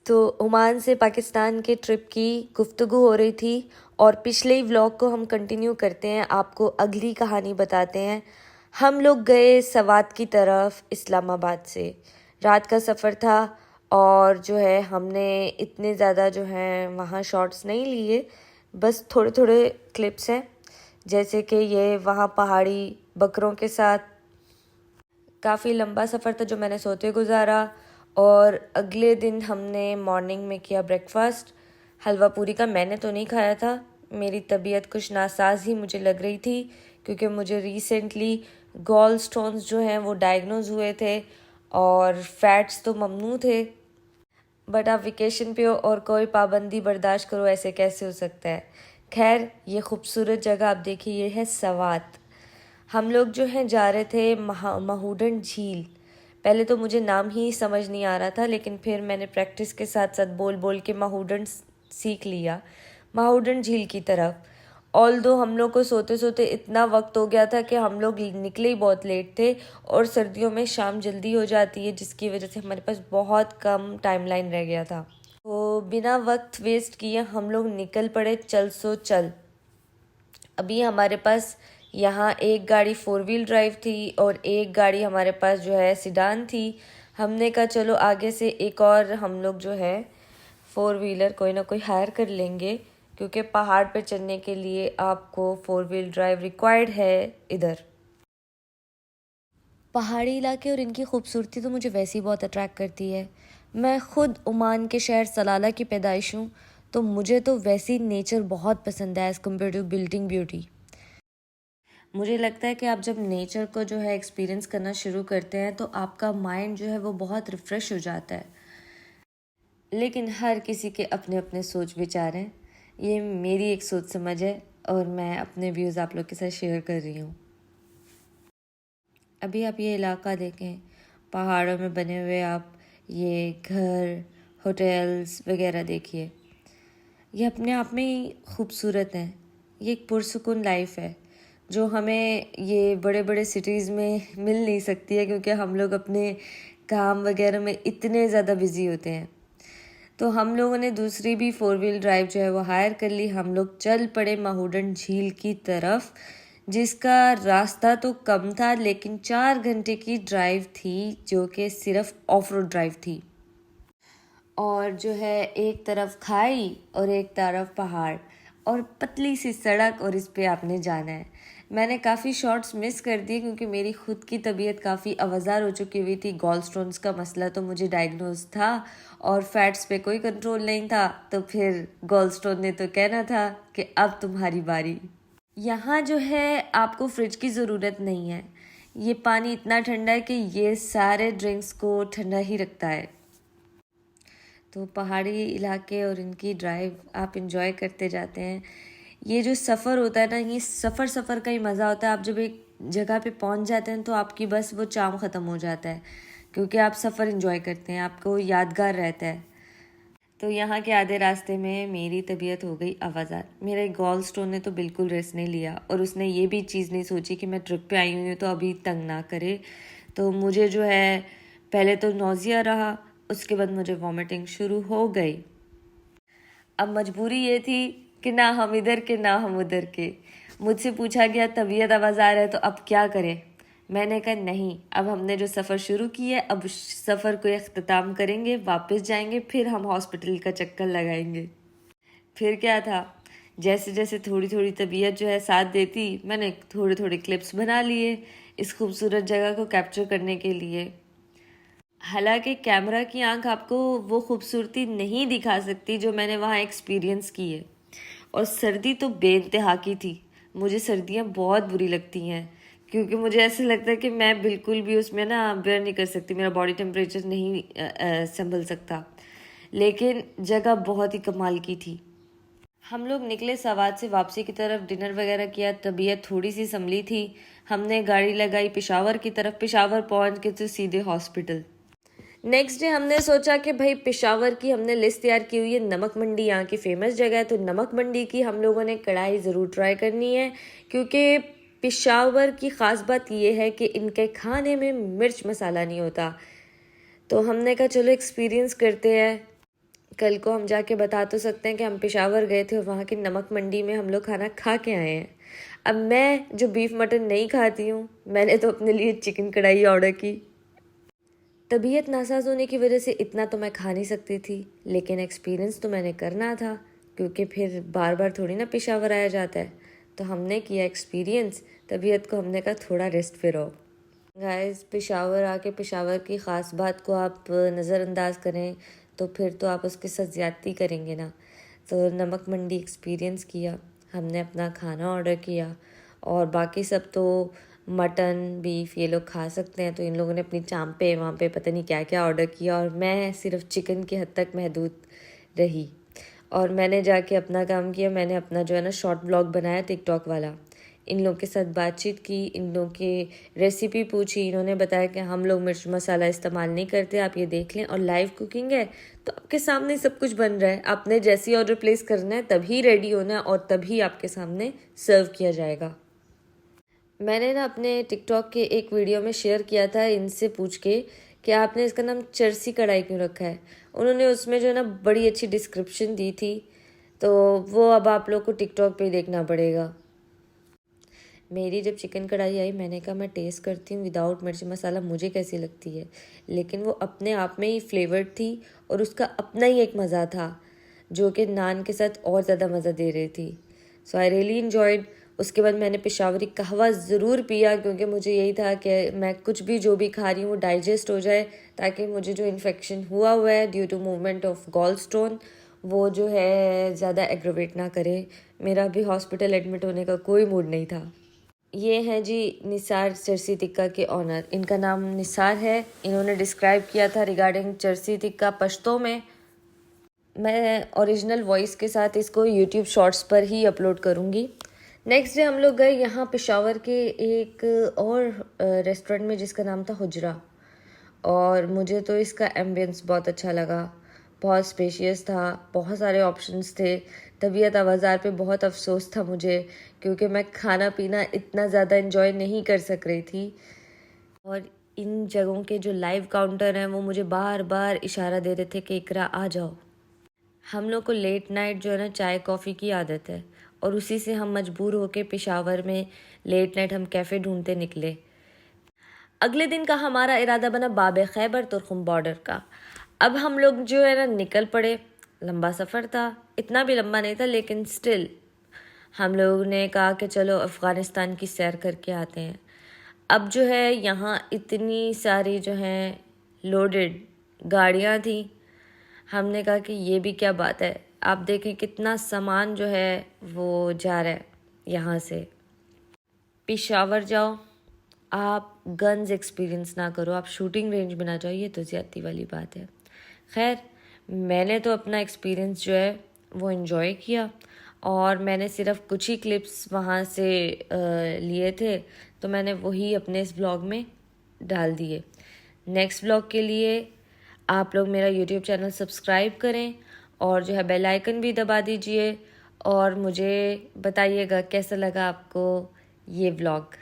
तो ओमान से पाकिस्तान के ट्रिप की गुफ्तगू हो रही थी और पिछले ही व्लॉग को हम कंटिन्यू करते हैं, आपको अगली कहानी बताते हैं। हम लोग गए सवात की तरफ इस्लामाबाद से। रात का सफ़र था और जो है हमने इतने ज़्यादा जो है वहाँ शॉट्स नहीं लिए, बस थोड़े थोड़े क्लिप्स हैं, जैसे कि ये वहाँ पहाड़ी बकरों के साथ। काफ़ी लंबा सफ़र था जो मैंने सोते गुजारा। और अगले दिन हमने मॉर्निंग में किया ब्रेकफास्ट। हलवा पूरी का मैंने तो नहीं खाया था, मेरी तबीयत कुछ नासाज ही मुझे लग रही थी, क्योंकि मुझे रिसेंटली गॉल स्टोन्स जो हैं वो डायग्नोज हुए थे और फैट्स तो ममनू थे। बट आप वेकेशन पे हो और कोई पाबंदी बर्दाश्त करो, ऐसे कैसे हो सकता है। खैर, ये खूबसूरत जगह आप देखिए, ये है सवात। हम लोग जो हैं जा रहे थे महूडन झील। पहले तो मुझे नाम ही समझ नहीं आ रहा था, लेकिन फिर मैंने प्रैक्टिस के साथ साथ बोल बोल के महूडन सीख लिया। महूडन झील की तरफ ऑल दो हम लोग को सोते सोते इतना वक्त हो गया था कि हम लोग निकले ही बहुत लेट थे, और सर्दियों में शाम जल्दी हो जाती है, जिसकी वजह से हमारे पास बहुत कम टाइमलाइन रह गया था। तो बिना वक्त वेस्ट किए हम लोग निकल पड़े, चल सो चल। अभी हमारे पास यहाँ एक गाड़ी 4 व्हील ड्राइव थी और एक गाड़ी हमारे पास जो है सिडान थी। हमने कहा चलो आगे से एक और हम लोग जो है 4 व्हीलर कोई ना कोई हायर कर लेंगे, क्योंकि पहाड़ पे चढ़ने के लिए आपको 4 व्हील ड्राइव रिक्वायर्ड है इधर। पहाड़ी इलाके और इनकी खूबसूरती तो मुझे वैसे ही बहुत अट्रैक्ट करती है। मैं ख़ुद ओमान के शहर सलाला की पैदाइश हूँ, तो मुझे तो वैसी नेचर बहुत पसंद है as compare to building beauty. मुझे लगता है कि आप जब नेचर को जो है एक्सपीरियंस करना शुरू करते हैं तो आपका माइंड जो है वो बहुत रिफ़्रेश हो जाता है। लेकिन हर किसी के अपने अपने सोच विचार हैं। ये मेरी एक सोच समझ है और मैं अपने व्यूज़ आप लोग के साथ शेयर कर रही हूँ। अभी आप ये इलाका देखें, पहाड़ों में बने हुए आप ये घर, होटल्स वगैरह देखिए। ये अपने आप में ही खूबसूरत हैं। ये एक पुरसुकून लाइफ है जो हमें ये बड़े बड़े सिटीज़ में मिल नहीं सकती है, क्योंकि हम लोग अपने काम वगैरह में इतने ज़्यादा बिजी होते हैं। तो हम लोगों ने दूसरी भी 4 व्हील ड्राइव जो है वो हायर कर ली। हम लोग चल पड़े महूडन झील की तरफ, जिसका रास्ता तो कम था लेकिन 4 घंटे की ड्राइव थी, जो कि सिर्फ ऑफ रोड ड्राइव थी। और जो है एक तरफ खाई और एक तरफ पहाड़ और पतली सी सड़क, और इस पे आपने जाना है। मैंने काफ़ी शॉट्स मिस कर दिए क्योंकि मेरी खुद की तबीयत काफ़ी अवज़ार हो चुकी हुई थी। गॉल स्टोन्स का मसला तो मुझे डायग्नोज था और फैट्स पे कोई कंट्रोल नहीं था, तो फिर गॉल स्टोन ने तो कहना था कि अब तुम्हारी बारी। यहाँ जो है आपको फ्रिज की ज़रूरत नहीं है। ये पानी इतना ठंडा है कि ये सारे ड्रिंक्स को ठंडा ही रखता है। तो पहाड़ी इलाके और इनकी ड्राइव आप इंजॉय करते जाते हैं। ये जो सफ़र होता है ना, ये सफ़र का ही मज़ा होता है। आप जब एक जगह पे पहुंच जाते हैं तो आपकी बस वो चाम ख़त्म हो जाता है, क्योंकि आप सफ़र इंजॉय करते हैं, आपको यादगार रहता है। तो यहाँ के आधे रास्ते में मेरी तबीयत हो गई आवाज़ार। मेरे गॉल स्टोन ने तो बिल्कुल रेस्ट नहीं लिया, और उसने ये भी चीज़ नहीं सोची कि मैं ट्रिप पे आई हुई हूँ तो अभी तंग ना करे। तो मुझे जो है पहले तो नौजिया रहा, उसके बाद मुझे वॉमिटिंग शुरू हो गई। अब मजबूरी ये थी कि ना हम इधर के ना हम उधर के। मुझसे पूछा गया तबीयत आवाज़ार है तो अब क्या करें। मैंने कहा नहीं, अब हमने जो सफ़र शुरू किया है अब सफ़र को अख्ताम करेंगे, वापस जाएंगे, फिर हम हॉस्पिटल का चक्कर लगाएंगे। फिर क्या था, जैसे जैसे थोड़ी थोड़ी तबीयत जो है साथ देती, मैंने थोड़े थोड़े क्लिप्स बना लिए इस खूबसूरत जगह को कैप्चर करने के लिए। हालांकि कैमरा की आंख आपको वो खूबसूरती नहीं दिखा सकती जो मैंने वहाँ एक्सपीरियंस की है। और सर्दी तो बेइंतहा की थी। मुझे सर्दियाँ बहुत बुरी लगती हैं, क्योंकि मुझे ऐसा लगता है कि मैं बिल्कुल भी उसमें ना बेयर नहीं कर सकती, मेरा बॉडी टेम्परेचर नहीं संभल सकता। लेकिन जगह बहुत ही कमाल की थी। हम लोग निकले सवात से वापसी की तरफ, डिनर वगैरह किया, तबीयत थोड़ी सी संभली थी। हमने गाड़ी लगाई पेशावर की तरफ। पेशावर पहुंच के तो सीधे हॉस्पिटल। नेक्स्ट डे हमने सोचा कि भाई पेशावर की हमने लिस्ट तैयार की हुई है, नमक मंडी यहाँ की फेमस जगह है, तो नमक मंडी की हम लोगों ने कढ़ाई ज़रूर ट्राई करनी है, क्योंकि पेशावर की ख़ास बात यह है कि इनके खाने में मिर्च मसाला नहीं होता। तो हमने कहा चलो एक्सपीरियंस करते हैं। कल को हम जाके बता तो सकते हैं कि हम पेशावर गए थे और वहाँ की नमक मंडी में हम लोग खाना खा के आए हैं। अब मैं जो बीफ मटन नहीं खाती हूँ, मैंने तो अपने लिए चिकन कढ़ाई ऑर्डर की। तबीयत नासाज होने की वजह से इतना तो मैं खा नहीं सकती थी, लेकिन एक्सपीरियंस तो मैंने करना था, क्योंकि फिर बार बार थोड़ी ना पेशावर आया जाता है। तो हमने किया एक्सपीरियंस, तबीयत को हमने कहा थोड़ा रेस्ट पे रहो। गाइस, पेशावर आके पेशावर की ख़ास बात को आप नज़रअंदाज करें तो फिर तो आप उसके साथ ज़्यादती करेंगे ना। तो नमक मंडी एक्सपीरियंस किया, हमने अपना खाना ऑर्डर किया, और बाकी सब तो मटन बीफ ये लोग खा सकते हैं, तो इन लोगों ने अपनी चांपे वहाँ पे पता नहीं क्या क्या ऑर्डर किया, और मैं सिर्फ चिकन की हद तक महदूद रही। और मैंने जाके अपना काम किया, मैंने अपना जो है ना शॉर्ट ब्लॉग बनाया टिकटॉक वाला। इन लोग के साथ बातचीत की, इन लोग की रेसिपी पूछी, इन्होंने बताया कि हम लोग मिर्च मसाला इस्तेमाल नहीं करते, आप ये देख लें, और लाइव कुकिंग है तो आपके सामने सब कुछ बन रहा है। आपने जैसे ही ऑर्डर प्लेस करना है तभी रेडी होना है और तभी आपके सामने सर्व किया जाएगा। मैंने ना अपने टिकटॉक के एक वीडियो में शेयर किया था इनसे पूछ के कि आपने इसका नाम चरसी कढ़ाई क्यों रखा है। उन्होंने उसमें जो है ना बड़ी अच्छी डिस्क्रिप्शन दी थी, तो वो अब आप लोग को टिकटॉक पे ही देखना पड़ेगा। मेरी जब चिकन कढ़ाई आई, मैंने कहा मैं टेस्ट करती हूँ विदाउट मिर्च मसाला मुझे कैसी लगती है, लेकिन वो अपने आप में ही फ्लेवर्ड थी और उसका अपना ही एक मज़ा था जो कि नान के साथ और ज़्यादा मज़ा दे रही थी। सो आई रियली इन्जॉयड। उसके बाद मैंने पेशावरी कहवा ज़रूर पिया, क्योंकि मुझे यही था कि मैं कुछ भी जो भी खा रही हूँ डाइजेस्ट हो जाए, ताकि मुझे जो इन्फेक्शन हुआ है due to movement of gall stone वो जो है ज़्यादा एग्रोवेट ना करे। मेरा भी हॉस्पिटल एडमिट होने का कोई मूड नहीं था। ये हैं जी निसार चरसी टिक्का के ऑनर, इनका नाम निसार है। इन्होंने डिस्क्राइब किया था रिगार्डिंग चरसी टिक्का पश्तो में। मैं ओरिजिनल वॉइस के साथ इसको यूट्यूब शॉर्ट्स पर ही अपलोड करूँगी। नेक्स्ट डे हम लोग गए यहाँ पेशावर के एक और रेस्टोरेंट में जिसका नाम था हुजरा, और मुझे तो इसका एम्बियंस बहुत अच्छा लगा। बहुत स्पेशियस था, बहुत सारे ऑप्शंस थे। तबीयत आवाज़ार पे बहुत अफसोस था मुझे, क्योंकि मैं खाना पीना इतना ज़्यादा इन्जॉय नहीं कर सक रही थी, और इन जगहों के जो लाइव काउंटर हैं वो मुझे बार बार इशारा दे रहे थे कि इकरा आ जाओ। हम लोग को लेट नाइट जो है ना चाय कॉफ़ी की आदत है, और उसी से हम मजबूर होके पेशावर में लेट नाइट हम कैफ़े ढूंढते निकले। अगले दिन का हमारा इरादा बना बाब खैबर तुर्खम बॉर्डर का। अब हम लोग जो है ना निकल पड़े। लंबा सफ़र था, इतना भी लंबा नहीं था, लेकिन स्टिल हम लोगों ने कहा कि चलो अफ़गानिस्तान की सैर करके आते हैं। अब जो है यहाँ इतनी सारी जो हैं लोडेड गाड़ियाँ थी, हमने कहा कि ये भी क्या बात है। आप देखें कितना सामान जो है वो जा रहा है यहाँ से। पेशावर जाओ, आप गन्स एक्सपीरियंस ना करो, आप शूटिंग रेंज में ना जाओ, ये तो ज़्यादती वाली बात है। खैर, मैंने तो अपना एक्सपीरियंस जो है वो इन्जॉय किया, और मैंने सिर्फ कुछ ही क्लिप्स वहाँ से लिए थे, तो मैंने वही अपने इस ब्लॉग में डाल दिए। नेक्स्ट ब्लॉग के लिए आप लोग मेरा यूट्यूब चैनल सब्सक्राइब करें, और जो है बेल आइकन भी दबा दीजिए, और मुझे बताइएगा कैसा लगा आपको ये व्लॉग।